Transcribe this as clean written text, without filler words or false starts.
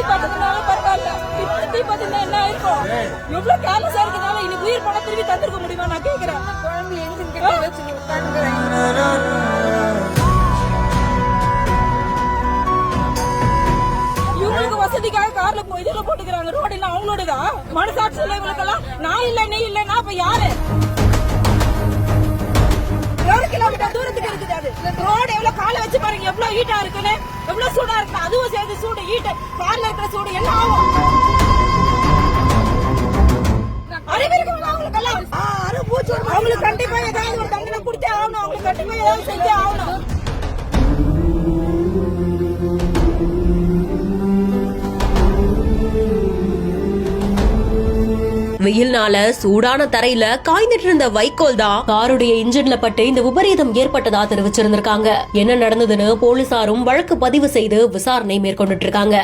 பார்த்ததுனால பரவாயில்ல. இப்ப தீ பார்த்தா என்ன ஆயிருக்கும்? எவ்வளவு கேர்லெஸ்ஸா இருக்கனால இனி உயிர் பணம் திருப்பி தந்திருக்க முடியுமா நான் கேக்குறேன். குழந்தை என்ஜின் கிட்ட வச்சு உட்காந்துக்கிறேன். இவங்களுக்கு வசதிக்காக கார்ல இதுல போட்டுக்கிறாங்க. ரோடு எல்லாம் அவங்களோடதான். மனசாட்சி இல்லை இவங்களுக்கெல்லாம். நான் இல்ல நீ இல்லன்னா அப்ப யாரு? 1 கிலோமீட்டர் தூரத்துக்கு இருக்குது அது. ரோடு எவ்வளவு கால வச்சு பாருங்க எவ்வளவு ஹீட்டா இருக்குன்னு. எவ்வளவு சூடா இருக்கு. அதுவும் சேர்ந்து சூடு ஹீட் கார்ல இருக்கிற சூடு என்ன ஆகும்? அவங்களுக்கு கண்டிப்பா ஏதாவது ஒரு தண்டனை கொடுத்தே ஆகணும். அவங்களுக்கு கண்டிப்பா ஏதாவது செஞ்சே ஆகணும். வெயில்னால சூடான தரையில காய்ந்துட்டு இருந்த வைக்கோல் தான் காருடைய இன்ஜின்ல பட்டு இந்த விபரீதம் ஏற்பட்டதா தெரிவிச்சிருந்திருக்காங்க. என்ன நடந்ததுன்னு போலீசாரும் வழக்கு பதிவு செய்து விசாரணை மேற்கொண்டுட்டு இருக்காங்க.